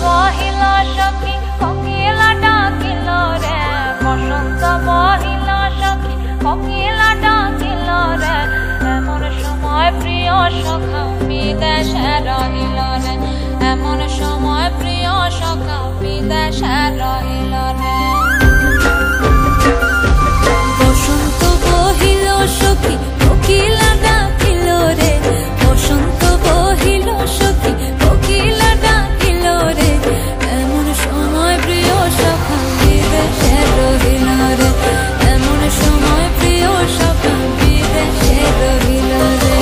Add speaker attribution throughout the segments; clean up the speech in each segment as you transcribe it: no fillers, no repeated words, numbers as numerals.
Speaker 1: বহিল সখী কোকিলা ডাকিল রে, বসন্ত বহিল সখী কোকিলা ডাকিল রে, এমন সময় প্রিয় সখা বিদেশে রহিল রে, এমন সময় প্রিয় সখা বিদেশে রহিল রে। বসন্ত বহিল সখী কোকিলা ডাকিল রে, বসন্ত বহিল সখী কোকিলা ডাকিল রে, এমন সময় প্রিয় সখা বিদেশে রহিল রে, এমন সময় প্রিয় সখা বিদেশে রহিল রে।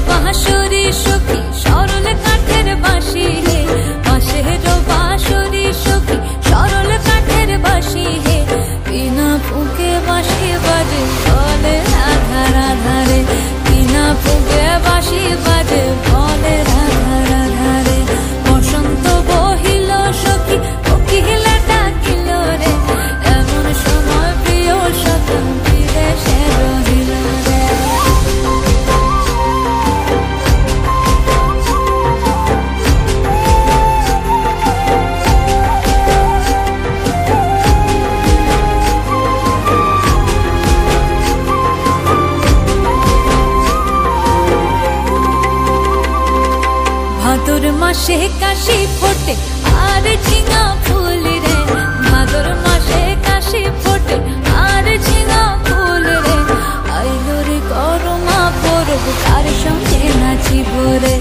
Speaker 1: বাঁশরি সখী সরল কাঠের বাঁশি হে, বাঁশের বাঁশরি সখী সরল কাঠের বাঁশি হে, বিনা ফুঁকে বাঁশি বাজে বলে রাধা রাধা রে, বিনা ফুঁকে বাঁশি বাজে বলে রাধা রাধা রে। বসন্ত বহিল সখী কোকিলা ডাকিল রে, এমন সময় প্রিয় সখা বিদেশে রহিল রে। ভাদর মাসে কাশি ফোটে আর ঝিঙা ফুল রে, ভাদর মাসে কাশি ফোটে আর ঝিঙা ফুল রে, আইলো রে করমা পরব কার সঙ্গে নাচিব রে,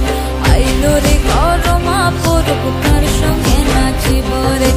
Speaker 1: আইলো রে করমা পরব কার সঙ্গে নাচিব রে।